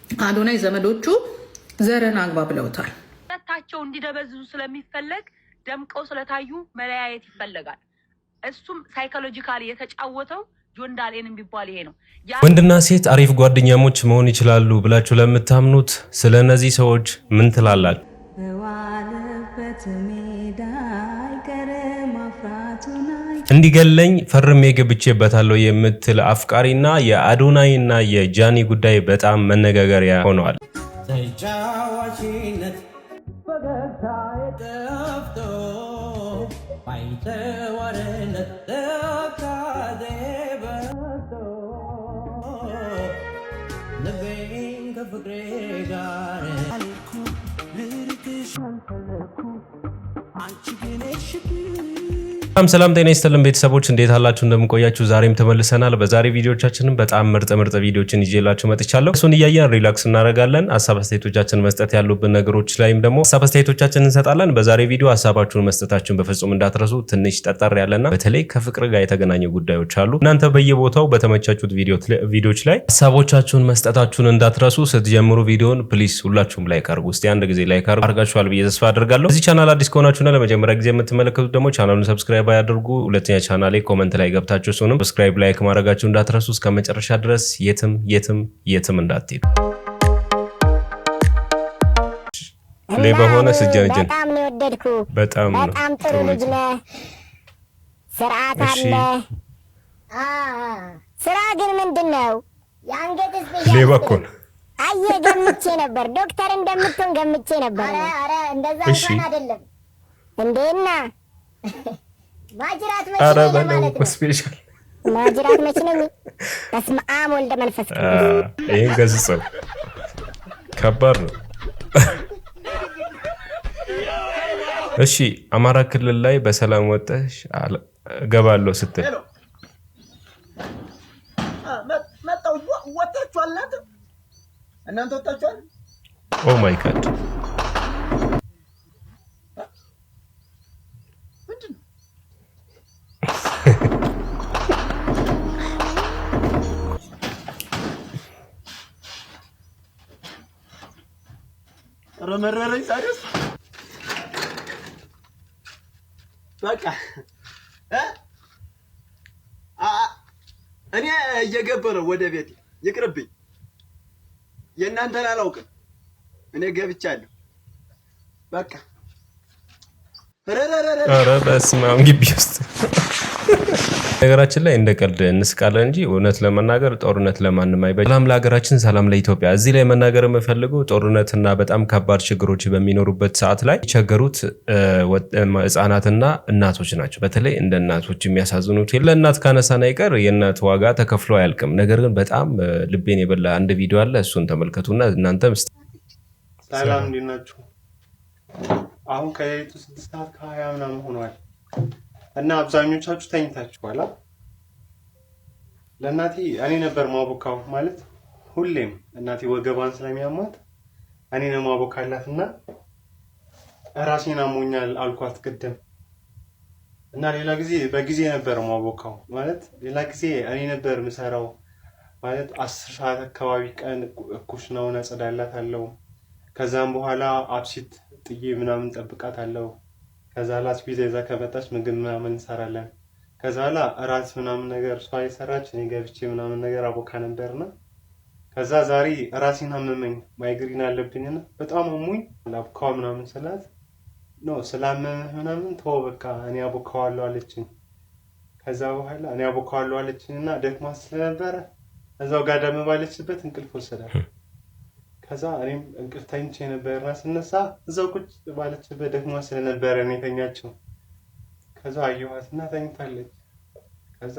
አዶናይ ዘመዶቹ ዘረን አግባ ብለውታል። ታቸው እንዲደበዝዙ ስለሚፈለግ ደምቀው ስለታዩ መለያየት ይፈልጋል። እሱም ሳይኮሎጂካሊ የተጫወተው ጆን ዳሌን ቢባል ይሄ ነው። ወንድና ሴት አሪፍ ጓደኛሞች መሆን ይችላሉ ብላችሁ ለምታምኑት ስለነዚህ ሰዎች ምን ትላላችሁ? እንዲገለኝ ፈርሜ ገብቼበታለሁ የምትል አፍቃሪና የአዶናይና የጃኒ ጉዳይ በጣም መነጋገሪያ ሆነዋል። ሰላም ጤና ይስጥልን ቤተሰቦች እንዴት አላችሁ? እንደምንቆያችሁ ዛሬም ተመልሰናል። በዛሬ ቪዲዮቻችንን በጣም ምርጥ ቪዲዮችን ይዤላችሁ መጥቻለሁ። እሱን እያየን ሪላክስ እናደርጋለን። ሀሳብ አስተያየቶቻችንን መስጠት ያሉብን ነገሮች ላይም ደግሞ ሀሳብ አስተያየቶቻችንን እንሰጣለን። በዛሬ ቪዲዮ ሀሳባችሁን መስጠታችሁን በፍጹም እንዳትረሱ። ትንሽ ጠጠር ያለና በተለይ ከፍቅር ጋር የተገናኙ ጉዳዮች አሉ። እናንተ በየቦታው በተመቻቹት ቪዲዮዎች ላይ ሀሳቦቻችሁን መስጠታችሁን እንዳትረሱ። ስትጀምሩ ቪዲዮን ፕሊስ ሁላችሁም ላይክ አድርጉ። እስቲ አንድ ጊዜ ላይክ አድርጋችኋል ብዬ ተስፋ አደርጋለሁ። እዚህ ቻናል አዲስ ከሆናችሁና ለመጀመሪያ ጊዜ የምትመለከቱት ደግሞ ቻናሉን ሰብስክራይብ ያድርጉ። ሁለተኛ ቻናሌ ኮሜንት ላይ ገብታችሁ እሱንም ሰብስክራይብ ላይክ ማድረጋችሁ እንዳትረሱ። እስከ መጨረሻ ድረስ የትም እንዳትሄዱ። ሌባ ሆነ ስጀንጀን በጣም ነው ወደድኩ። በጣም ጥሩ ልጅ ነህ። ስርዓት አለ። ስራ ግን ምንድነው? ያንገትስ ሌባ እኮ ነው። አየ ገምቼ ነበር ዶክተር እንደምትሆን ገምቼ ነበር። አረ እንደዛ እንኳን አይደለም እንዴና ማጅራት መች ነው ማለት ነው። ስፔሻል ማጅራት መች ነው? በስመ አብ ወልደ መንፈስ ቅዱስ። ይሄን ገዝጸው ከባድ ነው። እሺ አማራ ክልል ላይ በሰላም ወጣሽ ገባለሁ ስትል መጣው ወጣችኋል እናንተ ወጣችኋል? ኦ ማይ ጋድ ረመረረኝ ሳይደስ በቃ እኔ እየገበረው ወደ ቤት ይቅርብኝ። የእናንተን አላውቅም። እኔ ገብቻለሁ። በቃ ኧረ በስመ አብ ግቢ ውስጥ ነገራችን ላይ እንደ ቀልድ እንስቃለን እንጂ እውነት ለመናገር ጦርነት ለማንም አይበጅም። ሰላም ለሀገራችን፣ ሰላም ለኢትዮጵያ። እዚህ ላይ መናገር የምፈልገው ጦርነትና በጣም ከባድ ችግሮች በሚኖሩበት ሰዓት ላይ የቸገሩት ህጻናትና እናቶች ናቸው። በተለይ እንደ እናቶች የሚያሳዝኑት ለእናት ካነሳን አይቀር የእናት ዋጋ ተከፍሎ አያልቅም። ነገር ግን በጣም ልቤን የበላ አንድ ቪዲዮ አለ። እሱን ተመልከቱና እናንተም ሰላም እንዲናችሁ። አሁን ከሌሊቱ 6:20 ምናምን ሆኗል እና አብዛኞቻችሁ ተኝታችኋል። ለእናቴ እኔ ነበር ማቦካው ማለት ሁሌም እናቴ ወገባን ስለሚያማት እኔ ነው ማቦካላትና ራሴን አሞኛል አልኳት ቅድም። እና ሌላ ጊዜ በጊዜ ነበር ማቦካው ማለት ሌላ ጊዜ እኔ ነበር ምሰራው ማለት 10 ሰዓት አካባቢ ቀን ኩሽናውን አጸዳላታለሁ። ከዛም በኋላ አብሲት ጥዬ ምናምን ጠብቃታለሁ። ከዛ ላስ ቢዛ ይዛ ከመጣች ምግብ ምናምን እንሰራለን። ከዛ ላ እራት ምናምን ነገር እሷ የሰራች እኔ ገብቼ ምናምን ነገር አቦካ ነበርና ከዛ ዛሬ ራሴን አመመኝ። ማይግሪን አለብኝና በጣም አሞኝ አቦካው ምናምን ስላት ነው ስላመመህ ምናምን ተው በቃ እኔ አቦካዋለሁ አለችኝ። ከዛ በኋላ እኔ አቦካዋለሁ አለችኝና ደክማ ስለነበረ እዛው ጋዳም ባለችበት እንቅልፍ ወሰዳት። ከዛ እኔም እንቅልፍ ተኝቼ ነበርና ስነሳ እዛው ቁጭ ባለችበት ደክማ ስለነበረ እኔ ተኛቸው። ከዛ አየኋትና ተኝታለች። ከዛ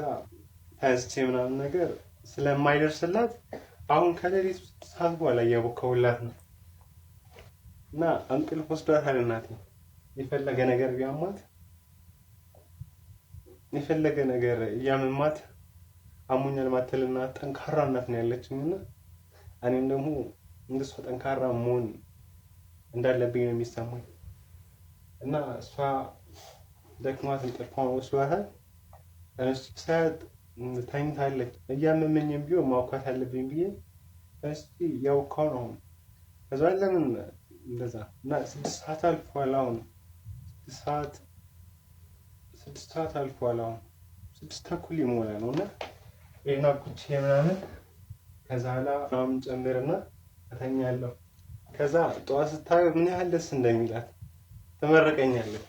ተነስቼ ምናምን ነገር ስለማይደርስላት አሁን ከሌሊቱ 6 ሰዓት በኋላ እያቦካሁላት ነው እና እንቅልፍ ወስዷታል እናቴ። የፈለገ ነገር ቢያማት የፈለገ ነገር እያመማት አሞኛል ማተልና ጠንካራ እናት ነው ያለችኝና እኔም ደግሞ እንደሷ ጠንካራ መሆን እንዳለብኝ ነው የሚሰማኝ። እና እሷ ደክማት እንቅልፏን ወስዷታል። እሱ ሰዓት ተኝታለች። እያመመኝም ቢሆን ማውካት አለብኝ ብዬ እስቲ ያውቀው ነው ከዛ ለምን እንደዛ እና 6 ሰዓት አልፏል። አሁን 6 ሰዓት አልፏል። አሁን 6 ተኩል ይሞላ ነውና እና ቁጭ ምናምን ከዛ ላም ጨምርና እተኛለሁ። ከዛ ጠዋት ስታይ ምን ያህል ደስ እንደሚላት ተመረቀኛለች።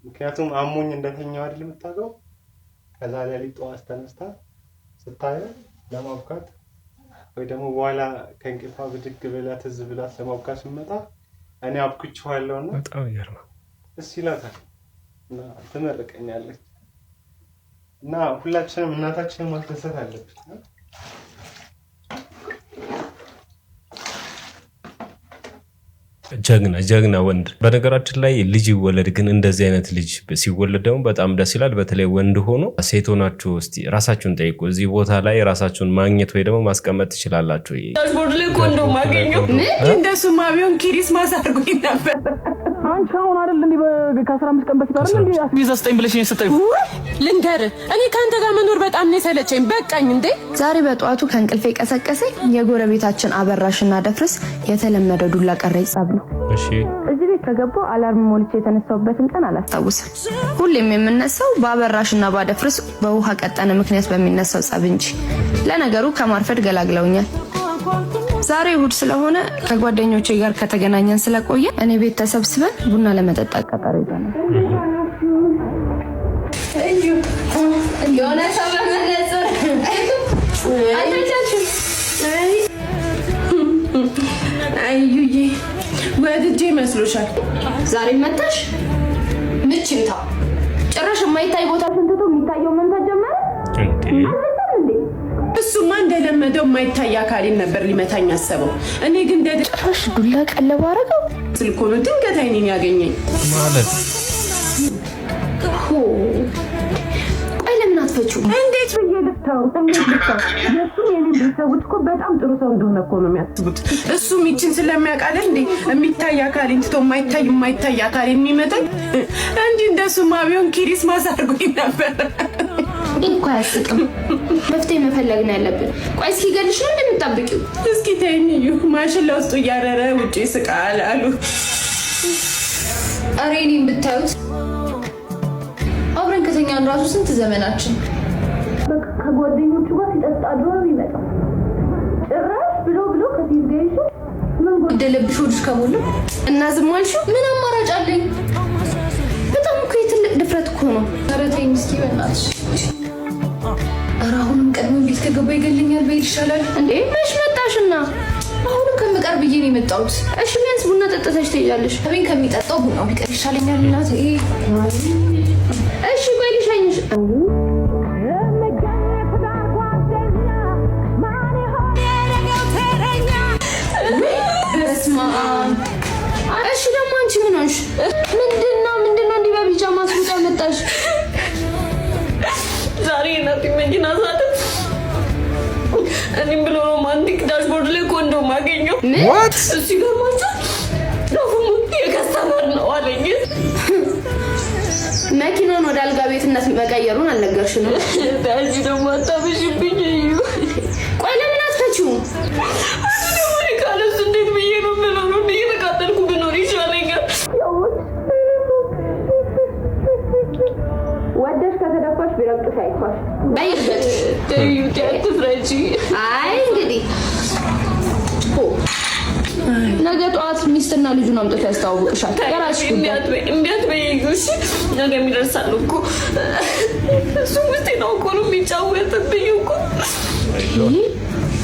ምክንያቱም አሞኝ እንደተኛው አይደል የምታውቀው። ከዛ ሌሊት ጠዋት ተነስታ ስታይ ለማብካት ወይ ደግሞ በኋላ ከእንቅልፏ ብድግ ብላ ትዝ ብላት ለማብካት ስትመጣ እኔ አብኩቼዋለሁና በጣም ይገርማል። ደስ ይላታል እና ትመረቀኛለች። እና ሁላችንም እናታችንን ማስደሰት አለብን። ጀግና ወንድ። በነገራችን ላይ ልጅ ይወለድ፣ ግን እንደዚህ አይነት ልጅ ሲወለድ ደግሞ በጣም ደስ ይላል። በተለይ ወንድ ሆኖ ሴት ሆናችሁ እስቲ ራሳችሁን ጠይቁ። እዚህ ቦታ ላይ ራሳችሁን ማግኘት ወይ ደግሞ ማስቀመጥ ትችላላችሁ። ዳሽቦርድ ላይ ኮንዶም ማገኘው እንደሱማ ቢሆን ኪሪስማስ አድርጎኝ ነበር። አንቺ አሁን አይደል እንዴ ከ15 ቀን በፊት አይደል እንዴ አስቤዛ ስጠኝ ብለሽ የሰጠኝ? ልንገርህ እኔ ካንተ ጋር መኖር በጣም ነው የሰለቸኝ። በቃኝ እንዴ። ዛሬ በጠዋቱ ከእንቅልፌ ቀሰቀሰኝ የጎረቤታችን አበራሽና ደፍርስ የተለመደ ዱላ ቀረኝ ጸብ ነው። እሺ እዚህ ቤት ከገባሁ አላርም ሞልቼ የተነሳሁበትን ቀን አላስታውስም። ሁሌም የምነሳው በአበራሽና ባደፍርስ በውሃ ቀጠነ ምክንያት በሚነሳው ጸብ እንጂ። ለነገሩ ከማርፈድ ገላግለውኛል። ዛሬ እሑድ ስለሆነ ከጓደኞቼ ጋር ከተገናኘን ስለቆየ እኔ ቤት ተሰብስበን ቡና ለመጠጣት ቀጠሮ ይዘናል። አዩዬ ወድጄ መስሎሻል? ዛሬ መጣሽ? ምችታ ጭራሽ የማይታይ ቦታ ስንትቶ የሚታየው መንፈስ ጀመረ እንዴ? እሱማ እንደለመደው የማይታይ አካሌን ነበር ሊመታኝ አሰበው። እኔ ግን ጭራሽ ዱላ ቀለብ አደረገው። ስልኮ ነው ድንገት አይኔን ያገኘኝ ማለት ቆይ ለምን አትፈጩ? እንዴት ብዬ ልፍታው? የሱ የኔ ቤተሰቦች እኮ በጣም ጥሩ ሰው እንደሆነ እኮ ነው የሚያስቡት። እሱ ሚችን ስለሚያውቃል እንዴ የሚታይ አካሌን ትቶ የማይታይ አካሌን የሚመታኝ እንጂ እንደሱማ ቢሆን ኪሪስማስ አድርጎኝ ነበር። እንኳ ያስቅም። መፍትሄ መፈለግ ነው ያለብን። ቆይ እስኪ ገልሽ ነው እንደምትጠብቂው? እስኪ ተይኝ። ማሽን ለውስጡ እያረረ ውጪ ስቃል አሉ። አሬኒን ብታዩት አብረን ከተኛን ራሱ ስንት ዘመናችን። በቃ ከጓደኞቹ ጋር ሲጠጣ ድሮ ይመጣ ጭራሽ ብሎ ከዚህ ጋር ይሹ ምን ጎደለብሽ ወድሽ ከሞላ እና ዝም አልሽው? ምን አማራጭ አለኝ? በጣም እኮ የትልቅ ድፍረት እኮ ነው። ኧረ ተይኝ እስኪ በእናትሽ። አሁንም ቀድሞ ቤት ከገባ ይገልኛል በይል ይሻላል እንዴ? መች መጣሽና? አሁንም ከምቀር ብዬ ነው የመጣሁት። እሺ ቢያንስ ቡና ጠጥተሽ ትሄጃለሽ። እቤት ከሚጠጣው ቡናው ቢቀር ይሻለኛል እናቴ። እሺ ቆይ ልሸኝሽ። በስመ አብ። እሺ ደግሞ አንቺ ምን ሆንሽ? ምንድነው እንዲህ በቢጃማ አስሩጣ መጣሽ? ዛሬ እናቴ መኪና ሳትፍ እኔም ብሎ ሮማንቲክ ዳሽቦርድ ላይ ኮንዶም አገኘው። እሱ ይገርማችሁ ደግሞ የከስተመር ነው አለኝ። መኪናውን ወደ አልጋ ቤትነት መቀየሩን አልነገርሽንም? ዳጂ ደግሞ አታብሽብኝ። ቆይ ለምን አትፈቺውም? ደግሞ ካለሱ እንዴት ብዬ ነው የምኖረው? እየተቃጠልኩ ብኖር ይሻለኛል። ወደሽ ከተደፋሽ ቢረግጥሽ አይቷል። በይበት ተዩት አትፍረጂ። አይ እንግዲህ ነገ ጠዋት ሚስትና ልጁን አምጥቶ ያስተዋውቅሻል። የራስሽ ጉዳይ። እንዴት በይጉሽ ነገ የሚደርሳል እኮ እሱ ውስጥ ነው እኮ ነው የሚጫወትብኝ እኮ።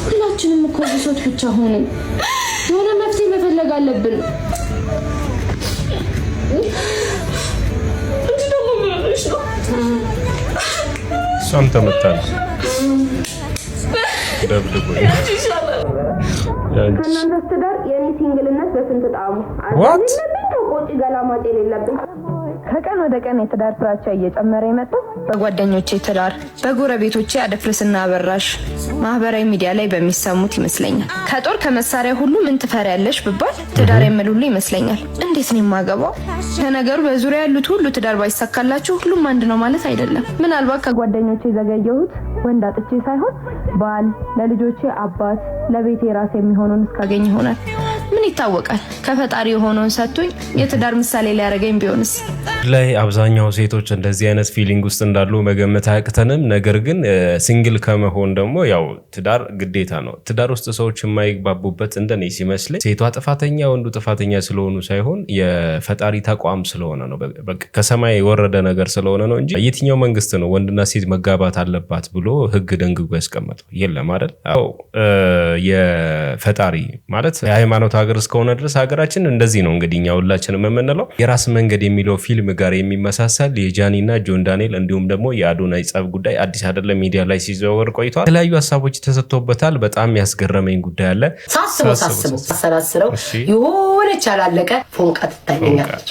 ሁላችንም እኮ ብሶት ብቻ ሆነን የሆነ መፍትሄ መፈለግ አለብን። እንጂ ደግሞ ምን ሆነሽ ነው? እሷም ተመታለች። ደብድቦኝ ከእናንተ ስትዳር የኔ ሲንግልነት በስንት ጣሙ አለብኝ። ተቆጪ ገላማጭ የሌለብኝ ከቀን ወደ ቀን የትዳር ፍራቻ እየጨመረ የመጣው በጓደኞቼ ትዳር፣ በጎረቤቶቼ አደፍርስና አበራሽ ማህበራዊ ሚዲያ ላይ በሚሰሙት ይመስለኛል። ከጦር ከመሳሪያ ሁሉ ምን ትፈሪያለሽ ብባል ትዳር የምሉሉ ይመስለኛል። እንዴት ነው የማገባው? ለነገሩ በዙሪያ ያሉት ሁሉ ትዳር ባይሳካላችሁ ሁሉም አንድ ነው ማለት አይደለም። ምናልባት ከጓደኞቼ ዘገየሁት ወንድ አጥቼ ሳይሆን ባል፣ ለልጆቼ አባት፣ ለቤቴ ራስ የሚሆኑን እስካገኝ ይሆናል። ምን ይታወቃል? ከፈጣሪ የሆነውን ሰጥቶኝ የትዳር ምሳሌ ሊያደርገኝ ቢሆንስ? ላይ አብዛኛው ሴቶች እንደዚህ አይነት ፊሊንግ ውስጥ እንዳሉ መገመት አያቅተንም። ነገር ግን ሲንግል ከመሆን ደግሞ ያው ትዳር ግዴታ ነው። ትዳር ውስጥ ሰዎች የማይግባቡበት እንደኔ ሲመስለኝ ሴቷ ጥፋተኛ ወንዱ ጥፋተኛ ስለሆኑ ሳይሆን የፈጣሪ ተቋም ስለሆነ ነው። በቃ ከሰማይ የወረደ ነገር ስለሆነ ነው እንጂ የትኛው መንግስት ነው ወንድና ሴት መጋባት አለባት ብሎ ህግ ደንግጎ ያስቀመጠው? የለም አይደል? አዎ የፈጣሪ ማለት የሃይማኖት ሀገር እስከሆነ ድረስ ሀገራችን እንደዚህ ነው። እንግዲህ እኛ ሁላችንም የምንለው የራስ መንገድ የሚለው ፊልም ጋር የሚመሳሰል የጃኒና ጆን ዳንኤል እንዲሁም ደግሞ የአዶናይ ጸብ ጉዳይ አዲስ አይደለም ሚዲያ ላይ ሲዘዋወር ቆይቷል። የተለያዩ ሀሳቦች ተሰጥቶበታል። በጣም ያስገረመኝ ጉዳይ አለ። ሳስበው የሆነች ያላለቀ ፎንቃ ትታየኛለች።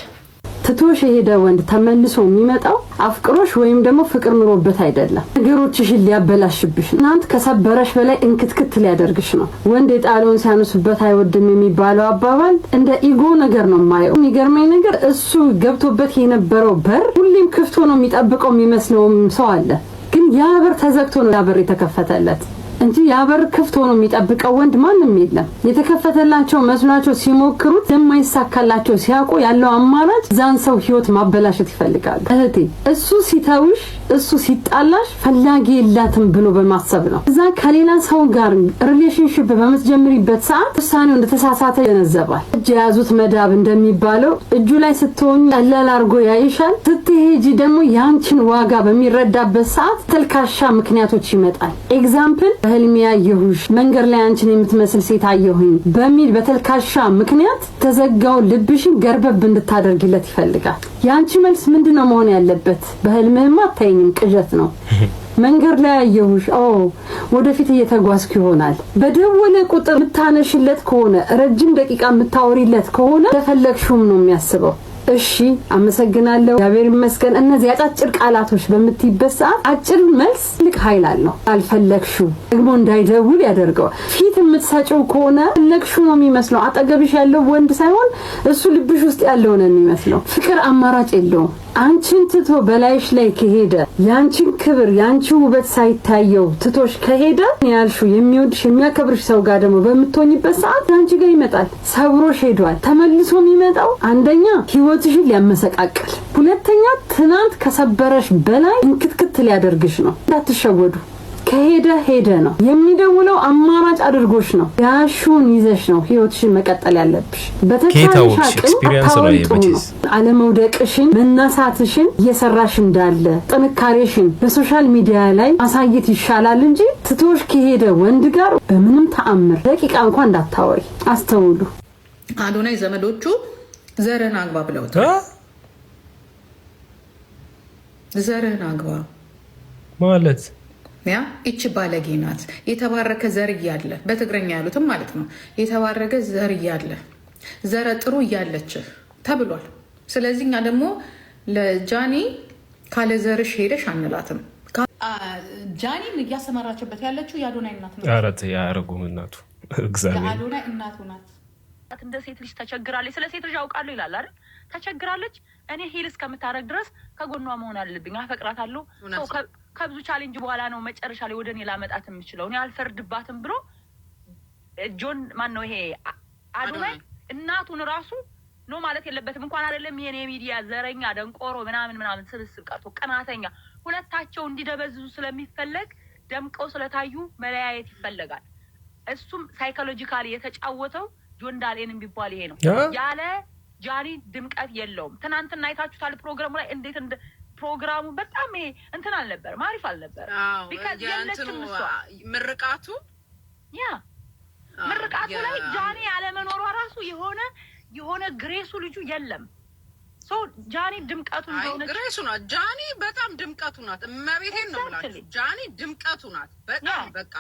ትቶሽ የሄደ ወንድ ተመልሶ የሚመጣው አፍቅሮሽ ወይም ደግሞ ፍቅር ኑሮበት አይደለም። ነገሮችሽን ሊያበላሽብሽ፣ እናንተ ከሰበረሽ በላይ እንክትክት ሊያደርግሽ ነው። ወንድ የጣለውን ሲያነሱበት አይወድም የሚባለው አባባል እንደ ኢጎ ነገር ነው የማየው። የሚገርመኝ ነገር እሱ ገብቶበት የነበረው በር ሁሌም ክፍት ሆኖ የሚጠብቀው የሚመስለውም ሰው አለ። ግን ያ በር ተዘግቶ ነው ያ በር የተከፈተለት እንጂ ያ በር ክፍት ሆኖ የሚጠብቀው ወንድ ማንም የለም። የተከፈተላቸው መስሏቸው ሲሞክሩት የማይሳካላቸው ሲያውቁ ያለው አማራጭ ዛን ሰው ህይወት ማበላሸት ይፈልጋሉ። እህቴ እሱ ሲተውሽ እሱ ሲጣላሽ ፈላጊ የላትም ብሎ በማሰብ ነው። እዛ ከሌላ ሰው ጋር ሪሌሽንሺፕ በምትጀምሪበት ሰዓት ውሳኔው እንደተሳሳተ ይነዘባል። እጅ የያዙት መዳብ እንደሚባለው እጁ ላይ ስትሆኚ ቀለል አድርጎ ያይሻል። ስትሄጂ ደግሞ ያንቺን ዋጋ በሚረዳበት ሰዓት ተልካሻ ምክንያቶች ይመጣል። ኤግዛምፕል በህልሜ ያየሁሽ፣ መንገድ ላይ አንቺን የምትመስል ሴት አየሁኝ በሚል በተልካሻ ምክንያት ተዘጋው ልብሽን ገርበብ እንድታደርግለት ይፈልጋል። ያንቺ መልስ ምንድነው መሆን ያለበት? በህልምህማ አታይኝም፣ ቅዠት ነው። መንገድ ላይ ያየሁሽ፣ ወደፊት እየተጓዝኩ ይሆናል። በደወለ ቁጥር የምታነሽለት ከሆነ ረጅም ደቂቃ የምታወሪለት ከሆነ ተፈለግሽውም ነው የሚያስበው። እሺ አመሰግናለሁ፣ እግዚአብሔር ይመስገን። እነዚህ አጫጭር ቃላቶች በምትይበት ሰዓት አጭር መልስ ልክ ኃይል አለው። አልፈለግሽው ደግሞ እንዳይደውል ያደርገዋል። ፊት የምትሰጪው ከሆነ ፈለግሽው ነው የሚመስለው። አጠገብሽ ያለው ወንድ ሳይሆን እሱ ልብሽ ውስጥ ያለው ነው የሚመስለው። ፍቅር አማራጭ የለውም። አንቺን ትቶ በላይሽ ላይ ከሄደ ያንቺን ክብር ያንቺ ውበት ሳይታየው ትቶሽ ከሄደ ያልሽው የሚወድሽ የሚያከብርሽ ሰው ጋር ደግሞ በመቶኝበት ሰዓት አንቺ ጋር ይመጣል። ሰብሮሽ ሄዷል። ተመልሶ የሚመጣው አንደኛ ህይወትሽን ሊያመሰቃቅል፣ ሁለተኛ ትናንት ከሰበረሽ በላይ እንክትክት ሊያደርግሽ ነው። እንዳትሸወዱ። ከሄደ ነው የሚደውለው። አማራጭ አድርጎሽ ነው። ያሹን ይዘሽ ነው ህይወትሽን መቀጠል ያለብሽ። በተቻለሽ አቅም አለመውደቅሽን መነሳትሽን እየሰራሽ እንዳለ ጥንካሬሽን በሶሻል ሚዲያ ላይ ማሳየት ይሻላል እንጂ ትቶሽ ከሄደ ወንድ ጋር በምንም ተአምር ደቂቃ እንኳን እንዳታወሪ። አስተውሉ። አዶናይ ዘመዶቹ ዘረን አግባ ብለውታል። ዘረን አግባ ማለት ያ እቺ ባለጌ ናት። የተባረከ ዘር እያለ በትግረኛ ያሉትም ማለት ነው። የተባረከ ዘር እያለ ዘረ ጥሩ እያለች ተብሏል። ስለዚህ እኛ ደግሞ ለጃኒ ካለ ዘርሽ ሄደሽ አንላትም። ጃኒን እያሰመራችበት ያለችው የአዶናይ እናት ነው። አረት ያረጉም እናቱ እግዚአብሔር የአዶናይ እናቱ ናት። እንደ ሴት ልጅ ተቸግራለች። ስለ ሴት ልጅ አውቃለሁ ይላል አይደል? ተቸግራለች። እኔ ሂል እስከምታረግ ድረስ ከጎኗ መሆን አለብኝ። አፈቅራታለሁ። ከብዙ ቻሌንጅ በኋላ ነው መጨረሻ ላይ ወደ እኔ ላመጣት የምችለው። እኔ አልፈርድባትም ብሎ ጆን ማን ነው ይሄ አዶናይ እናቱን ራሱ ነው ማለት የለበትም። እንኳን አይደለም ይሄን የሚዲያ ዘረኛ ደንቆሮ ምናምን ስብስብ ቀርቶ ቀናተኛ ሁለታቸው እንዲደበዝዙ ስለሚፈለግ ደምቀው ስለታዩ መለያየት ይፈልጋል። እሱም ሳይኮሎጂካሊ የተጫወተው ጆን ዳንኤል የሚባል ይሄ ነው። ያለ ጃኒ ድምቀት የለውም። ትናንትና አይታችሁታል ፕሮግራሙ ላይ እንዴት ፕሮግራሙ በጣም ይሄ እንትን አልነበር፣ ማሪፍ አልነበር። ቢካዝ ያለችም እሷ ምርቃቱ ላይ ጃኒ ያለመኖሯ ራሱ የሆነ ግሬሱ ልጁ የለም። ሶ ጃኒ ድምቀቱ እንደሆነ ግሬሱ ናት። ጃኒ በጣም ድምቀቱ ናት። እመቤቴን ነው የምላችሁ። ጃኒ ድምቀቱ ናት በጣም በቃ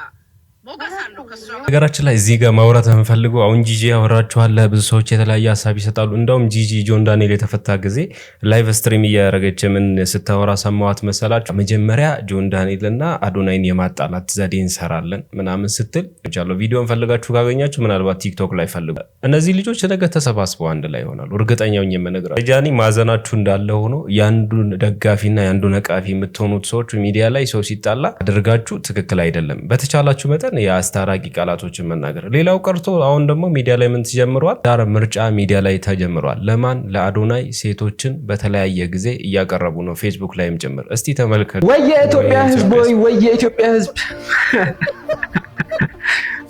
ነገራችን ላይ እዚህ ጋር ማውራት የምፈልገው አሁን ጂጂ ያወራችኋል፣ ብዙ ሰዎች የተለያየ ሀሳብ ይሰጣሉ። እንደውም ጂጂ ጆን ዳንኤል የተፈታ ጊዜ ላይቭ ስትሪም እያደረገች ምን ስታወራ ሰማዋት መሰላችሁ? መጀመሪያ ጆን ዳንኤል እና አዶናይን የማጣላት ዘዴ እንሰራለን ምናምን ስትል ቻለው። ቪዲዮን ፈልጋችሁ ካገኛችሁ ምናልባት ቲክቶክ ላይ ፈልጉ። እነዚህ ልጆች ነገ ተሰባስበው አንድ ላይ ይሆናሉ። እርግጠኛውን የምነግራችሁ ጃኒ ማዘናችሁ እንዳለ ሆኖ ያንዱን ደጋፊና ያንዱ ነቃፊ የምትሆኑት ሰዎች ሚዲያ ላይ ሰው ሲጣላ አድርጋችሁ ትክክል አይደለም። በተቻላችሁ መጠን የአስታራቂ ቃላቶችን መናገር። ሌላው ቀርቶ አሁን ደግሞ ሚዲያ ላይ ምን ተጀምሯል? ዳር ምርጫ ሚዲያ ላይ ተጀምሯል። ለማን? ለአዶናይ ሴቶችን በተለያየ ጊዜ እያቀረቡ ነው፣ ፌስቡክ ላይም ጭምር። እስቲ ተመልከቱ። ወይ የኢትዮጵያ ህዝብ፣ ወይ የኢትዮጵያ ህዝብ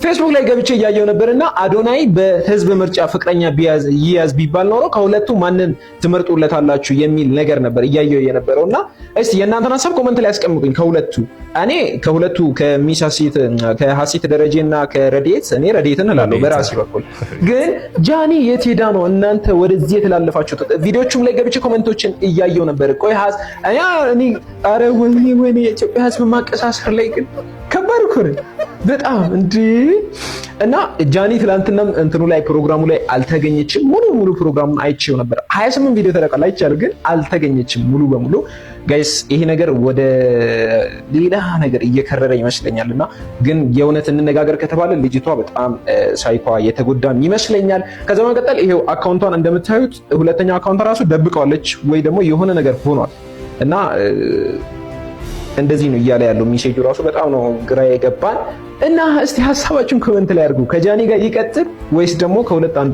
ፌስቡክ ላይ ገብቼ እያየው ነበርና አዶናይ በህዝብ ምርጫ ፍቅረኛ ይያዝ ቢባል ኖሮ ከሁለቱ ማንን ትመርጡለታላችሁ የሚል ነገር ነበር እያየው የነበረውና እስቲ የእናንተን ሀሳብ ኮሜንት ላይ አስቀምጡኝ። ከሁለቱ ከሀሴት ደረጀና ከረዴት እኔ ረዴትን እላለሁ በራሴ በኩል። ግን ጃኒ የት ሄዳ ነው እናንተ ወደዚህ የተላለፋችሁት? ቪዲዮቹም ላይ ገብቼ ኮሜንቶችን እያየው ነበር። ቆይ እኔ ኧረ ወይኔ የኢትዮጵያ ህዝብ ማቀሳሰር ላይ ግን ከባድ እኮ ነው በጣም እንዴ። እና ጃኒ ትላንትና እንትኑ ላይ ፕሮግራሙ ላይ አልተገኘችም። ሙሉ ፕሮግራሙን አይቼው ነበር። 28 ቪዲዮ ተለቀቀ አይቻል፣ ግን አልተገኘችም ሙሉ በሙሉ ጋይስ። ይሄ ነገር ወደ ሌላ ነገር እየከረረ ይመስለኛልና ግን የእውነት እንነጋገር ከተባለ ልጅቷ በጣም ሳይኳ የተጎዳም ይመስለኛል። ከዛ በመቀጠል ይሄው አካውንቷን እንደምታዩት ሁለተኛው አካውንቷ ራሱ ደብቀዋለች ወይ ደግሞ የሆነ ነገር ሆኗል እና እንደዚህ ነው እያለ ያለው ሜሴጁ ራሱ በጣም ነው ግራ የገባን። እና እስቲ ሐሳባችሁን ኮሜንት ላይ አድርጉ። ከጃኒ ጋር ይቀጥል ወይስ ደግሞ ከሁለት አንዱ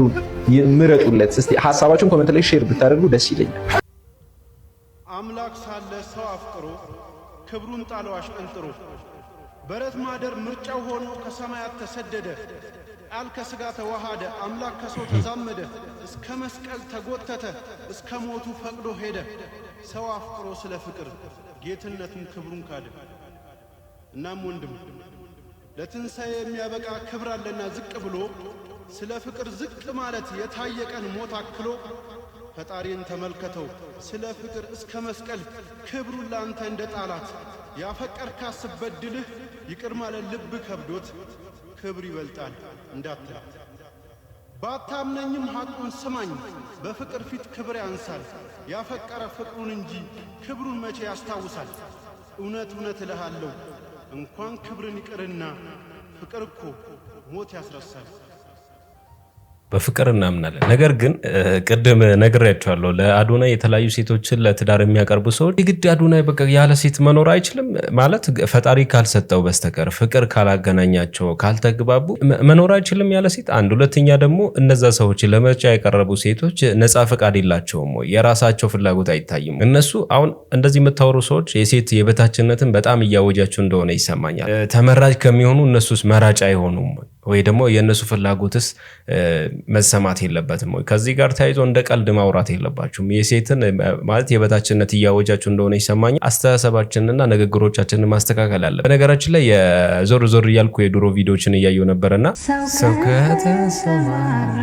ምረጡለት? እስቲ ሐሳባችሁን ኮሜንት ላይ ሼር ብታደርጉ ደስ ይለኛል። አምላክ ሳለ ሰው አፍቅሮ ክብሩን ጣለው አሽቀንጥሮ በረት ማደር ምርጫው ሆኖ ከሰማያት ተሰደደ። ቃል ከሥጋ ተዋሃደ አምላክ ከሰው ተዛመደ። እስከ መስቀል ተጎተተ እስከ ሞቱ ፈቅዶ ሄደ። ሰው አፍቅሮ ስለ ፍቅር ጌትነቱን ክብሩን ካደ። እናም ወንድም ለትንሣኤ የሚያበቃ ክብር አለና ዝቅ ብሎ ስለ ፍቅር ዝቅ ማለት የታየቀን ሞት አክሎ ፈጣሪን ተመልከተው ስለ ፍቅር እስከ መስቀል ክብሩን ላንተ እንደ ጣላት ያፈቀርካት ስትበድልህ ይቅር ማለት ልብ ከብዶት ክብር ይበልጣል እንዳትል። ባታምነኝም ሐቁን ስማኝ በፍቅር ፊት ክብር ያንሳል። ያፈቀረ ፍቅሩን እንጂ ክብሩን መቼ ያስታውሳል? እውነት እውነት እልሃለሁ እንኳን ክብርን ይቅርና ፍቅር እኮ ሞት ያስረሳል። በፍቅር እናምናለን። ነገር ግን ቅድም ነግሬያቸዋለሁ፣ ለአዶናይ የተለያዩ ሴቶችን ለትዳር የሚያቀርቡ ሰዎች የግድ አዶናይ በቃ ያለ ሴት መኖር አይችልም ማለት ፈጣሪ ካልሰጠው በስተቀር ፍቅር ካላገናኛቸው ካልተግባቡ መኖር አይችልም ያለ ሴት። አንድ ሁለተኛ ደግሞ እነዛ ሰዎች ለምርጫ የቀረቡ ሴቶች ነፃ ፈቃድ የላቸውም ወይ? የራሳቸው ፍላጎት አይታይም? እነሱ አሁን እንደዚህ የምታወሩ ሰዎች የሴት የበታችነትን በጣም እያወጃቸው እንደሆነ ይሰማኛል። ተመራጭ ከሚሆኑ እነሱስ መራጭ አይሆኑም ወይ? ደግሞ የእነሱ ፍላጎትስ መሰማት የለበትም ወይ? ከዚህ ጋር ተያይዞ እንደ ቀልድ ማውራት የለባችሁም። የሴትን ማለት የበታችነት እያወጃችሁ እንደሆነ ይሰማኛል። አስተሳሰባችንና ንግግሮቻችንን ማስተካከል አለ። በነገራችን ላይ የዞር ዞር እያልኩ የድሮ ቪዲዮችን እያየሁ ነበርና ሰው ከተሰማራ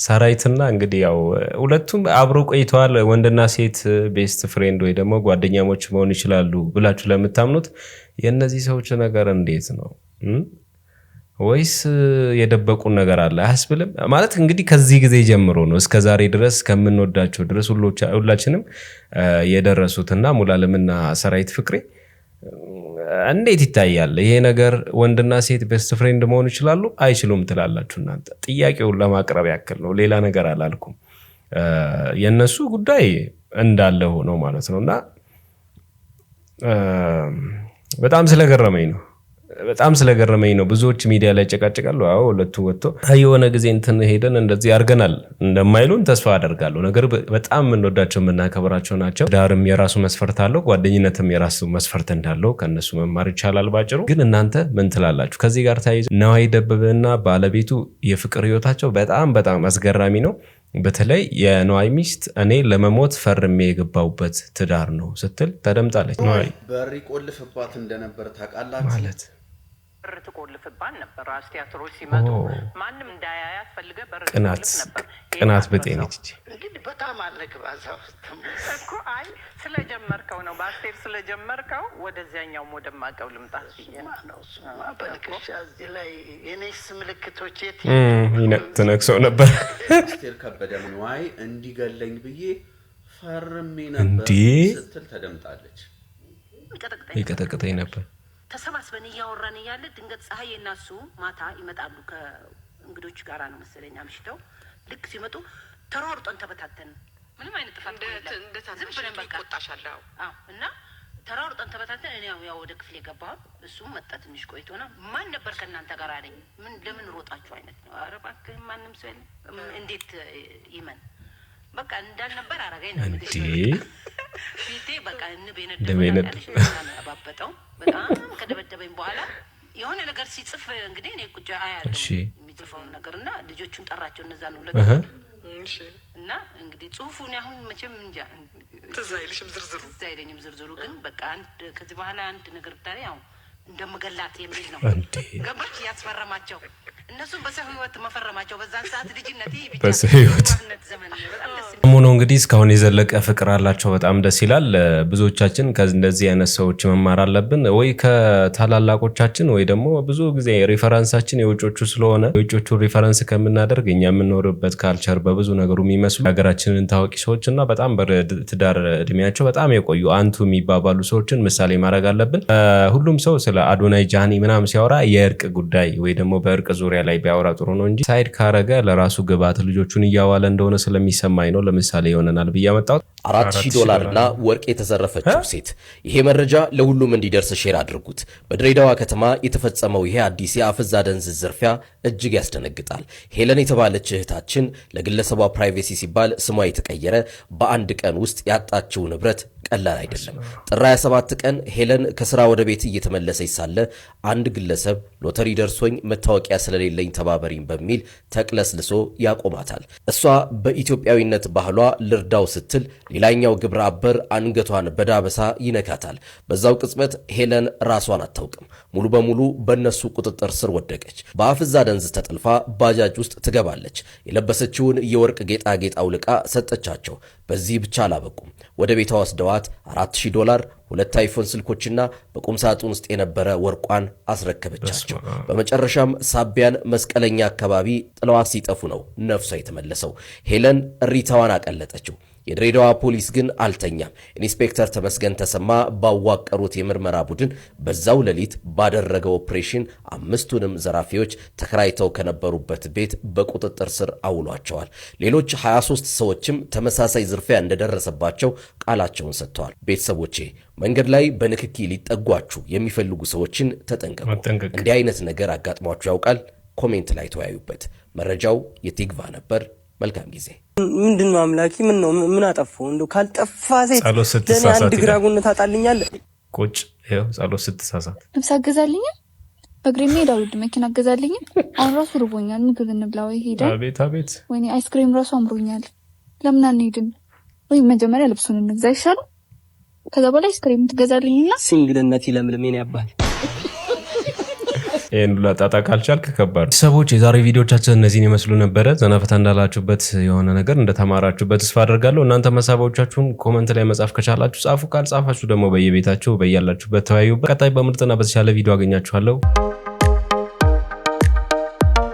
ሰራዊትና እንግዲህ ያው ሁለቱም አብሮ ቆይተዋል። ወንድና ሴት ቤስት ፍሬንድ ወይ ደግሞ ጓደኛሞች መሆን ይችላሉ ብላችሁ ለምታምኑት የእነዚህ ሰዎች ነገር እንዴት ነው? ወይስ የደበቁን ነገር አለ አያስብልም? ማለት እንግዲህ ከዚህ ጊዜ ጀምሮ ነው እስከ ዛሬ ድረስ ከምንወዳቸው ድረስ ሁላችንም የደረሱትና ሙሉዓለምና ሰራዊት ፍቅሬ እንዴት ይታያል ይሄ ነገር? ወንድና ሴት ቤስት ፍሬንድ መሆን ይችላሉ አይችሉም ትላላችሁ እናንተ? ጥያቄውን ለማቅረብ ያክል ነው፣ ሌላ ነገር አላልኩም። የነሱ ጉዳይ እንዳለ ሆኖ ማለት ነውና በጣም ስለገረመኝ ነው ብዙዎች ሚዲያ ላይ ጨቃጨቃሉ። አዎ ሁለቱ ወጥቶ የሆነ ጊዜ እንትን ሄደን እንደዚህ አድርገናል እንደማይሉን ተስፋ አደርጋለሁ። ነገር በጣም የምንወዳቸው የምናከብራቸው ናቸው። ዳርም የራሱ መስፈርት አለው፣ ጓደኝነትም የራሱ መስፈርት እንዳለው ከነሱ መማር ይቻላል ባጭሩ። ግን እናንተ ምን ትላላችሁ? ከዚህ ጋር ተያይዞ ነዋይ ደበበና ባለቤቱ የፍቅር ህይወታቸው በጣም አስገራሚ ነው። በተለይ የነዋይ ሚስት እኔ ለመሞት ፈርሜ የገባውበት ትዳር ነው ስትል ተደምጣለች። ነዋይ በር ቆልፍባት እንደነበር ታውቃላችሁ? ማለት በር ትቆልፍባን ነበር። አስቲያትሮች ሲመጡ ማንም እንዳያያት ፈልገ በር ትቆልፍ ነበር። ቅናት በጤነች እንግዲህ በጣም አለግባዛው እኮ አይ ስለጀመርከው ነው በአስቴር ስለጀመርከው ወደዚያኛው ወደማቀው ልምጣ ነው በልክሻ እዚህ ላይ የኔስ ምልክቶች የት ተነክሰው ነበር። አስቴር ከበደ ምንዋይ እንዲገለኝ ብዬ ፈርሜ ነበር ስትል ተደምጣለች። ይቀጠቅጠኝ ነበር። ተሰባስበን እያወራን እያለ ድንገት ፀሐይ እና እሱ ማታ ይመጣሉ ከእንግዶች ጋር ነው መሰለኝ አምሽተው። ልክ ሲመጡ ተሯሩጠን ተበታተን። ምንም አይነት ጥፋት ዝም ብለን በቃ ቆጣሻለሁ። እና ተሯሩጠን ተበታተን። እኔ ያው ወደ ክፍል የገባሁ እሱ መጣ ትንሽ ቆይቶና ማን ነበር ከእናንተ ጋር አለኝ። ምን ለምን ሮጣችሁ አይነት ነው። ኧረ እባክህ ማንም ሰው የለም። እንዴት ይመን በቃ እንዳልነበር አረጋኝ ነው እንዴ ፊቴ በቃ እንደበነደሽ አባበጠው። በጣም ከደበደበኝ በኋላ የሆነ ነገር ሲጽፍ እንግዲህ እኔ ቁጭ አያለሁ የሚጽፈውን ነገርና ልጆቹን ጠራቸው እነዛን ሁለት እና እንግዲህ ጽሁፉን አሁን መቼም እንጃ ትዝ አይለኝም ዝርዝሩ ግን በቃ አንድ ከዚህ በኋላ አንድ ነገር ብታይ ያው እንደምገላት የሚል ነው። ገባች ያስፈረማቸው እነሱም በሰው ህይወት መፈረማቸው በዛን ሰዓት ልጅነቴ በሰው ህይወት ሆኖ እንግዲህ እስካሁን የዘለቀ ፍቅር አላቸው። በጣም ደስ ይላል። ብዙዎቻችን ከእንደዚህ አይነት ሰዎች መማር አለብን ወይ ከታላላቆቻችን ወይ ደግሞ ብዙ ጊዜ ሪፈረንሳችን የውጮቹ ስለሆነ የውጮቹ ሪፈረንስ ከምናደርግ እኛ የምንኖርበት ካልቸር በብዙ ነገሩ የሚመስሉ ሀገራችንን ታዋቂ ሰዎችና በጣም በትዳር እድሜያቸው በጣም የቆዩ አንቱ የሚባባሉ ሰዎችን ምሳሌ ማድረግ አለብን። ሁሉም ሰው ስለ አዶናይ ጃኒ ምናምን ሲያወራ የእርቅ ጉዳይ ወይ ደግሞ በእርቅ ዙሪያ ላይ ቢያወራ ጥሩ ነው እንጂ ሳይድ ካረገ ለራሱ ግባት ልጆቹን እያዋለ እንደሆነ ስለሚሰማኝ ነው። ለምሳሌ ይሆነናል ብዬ አመጣሁት። $4,000 ወርቅ የተዘረፈችው ሴት። ይሄ መረጃ ለሁሉም እንዲደርስ ሼር አድርጉት። በድሬዳዋ ከተማ የተፈጸመው ይሄ አዲስ የአፍዛ ደንዝዝ ዝርፊያ እጅግ ያስደነግጣል። ሄለን የተባለች እህታችን ለግለሰቧ ፕራይቬሲ ሲባል ስሟ የተቀየረ በአንድ ቀን ውስጥ ያጣችው ንብረት ቀላል አይደለም። ጥር 27 ቀን ሄለን ከስራ ወደ ቤት እየተመለሰች ሳለ አንድ ግለሰብ ሎተሪ ደርሶኝ መታወቂያ ስለሌለኝ ተባበሪኝ በሚል ተቅለስልሶ ያቆማታል። እሷ በኢትዮጵያዊነት ባህሏ ልርዳው ስትል ሌላኛው ግብረ አበር አንገቷን በዳበሳ ይነካታል። በዛው ቅጽበት ሄለን ራሷን አታውቅም። ሙሉ በሙሉ በእነሱ ቁጥጥር ስር ወደቀች። በአፍዛ ደንዝ ተጠልፋ ባጃጅ ውስጥ ትገባለች። የለበሰችውን የወርቅ ጌጣጌጥ አውልቃ ሰጠቻቸው። በዚህ ብቻ አላበቁም። ወደ ቤቷ ወስደዋት $4,000 2 አይፎን ስልኮችና በቁም ሳጥን ውስጥ የነበረ ወርቋን አስረከበቻቸው። በመጨረሻም ሳቢያን መስቀለኛ አካባቢ ጥለዋት ሲጠፉ ነው ነፍሷ የተመለሰው። ሄለን እሪታዋን አቀለጠችው። የድሬዳዋ ፖሊስ ግን አልተኛም። ኢንስፔክተር ተመስገን ተሰማ ባዋቀሩት የምርመራ ቡድን በዛው ሌሊት ባደረገው ኦፕሬሽን 5ቱንም ዘራፊዎች ተከራይተው ከነበሩበት ቤት በቁጥጥር ስር አውሏቸዋል። ሌሎች 23 ሰዎችም ተመሳሳይ ዝርፊያ እንደደረሰባቸው ቃላቸውን ሰጥተዋል። ቤተሰቦቼ መንገድ ላይ በንክኪ ሊጠጓችሁ የሚፈልጉ ሰዎችን ተጠንቀቁ። እንዲህ አይነት ነገር አጋጥሟችሁ ያውቃል? ኮሜንት ላይ ተወያዩበት። መረጃው የቲግቫ ነበር። መልካም ጊዜ። ምንድነው አምላኪ? ምን ነው ምን አጠፋው? እንደው ካልጠፋ ሴት ለኔ አንድ ግራ ጎን ታጣልኛለህ። ቁጭ ይኸው ጸሎት ስትሳሳት ልብስ አገዛልኝ፣ በእግሬ መሄድ አልወድ፣ መኪና አገዛልኝ። አሁን ራሱ ርቦኛል፣ ምግብ እንብላ ወይ ሄደን። አቤት አቤት፣ ወይኔ አይስክሪም ራሱ አምሮኛል። ለምን አንሄድም? ወይ መጀመሪያ ልብሱን እንግዛ ይሻላል፣ ከዛ በኋላ አይስክሪም ትገዛልኝና ሲንግልነት ይለምልም የኔ አባል። ይሄን ሁሉ ጣጣ ካልቻልክ ከባድ። ሰዎች የዛሬ ቪዲዮቻችን እነዚህን ይመስሉ ነበረ። ዘናፈታ እንዳላችሁበት የሆነ ነገር እንደተማራችሁበት ተስፋ አደርጋለሁ። እናንተ ሐሳቦቻችሁን ኮሜንት ላይ መጻፍ ከቻላችሁ ጻፉ፣ ካልጻፋችሁ ደግሞ በየቤታችሁ በያላችሁበት ተወያዩበት። ቀጣይ በምርጥና በተሻለ ቪዲዮ አገኛችኋለሁ።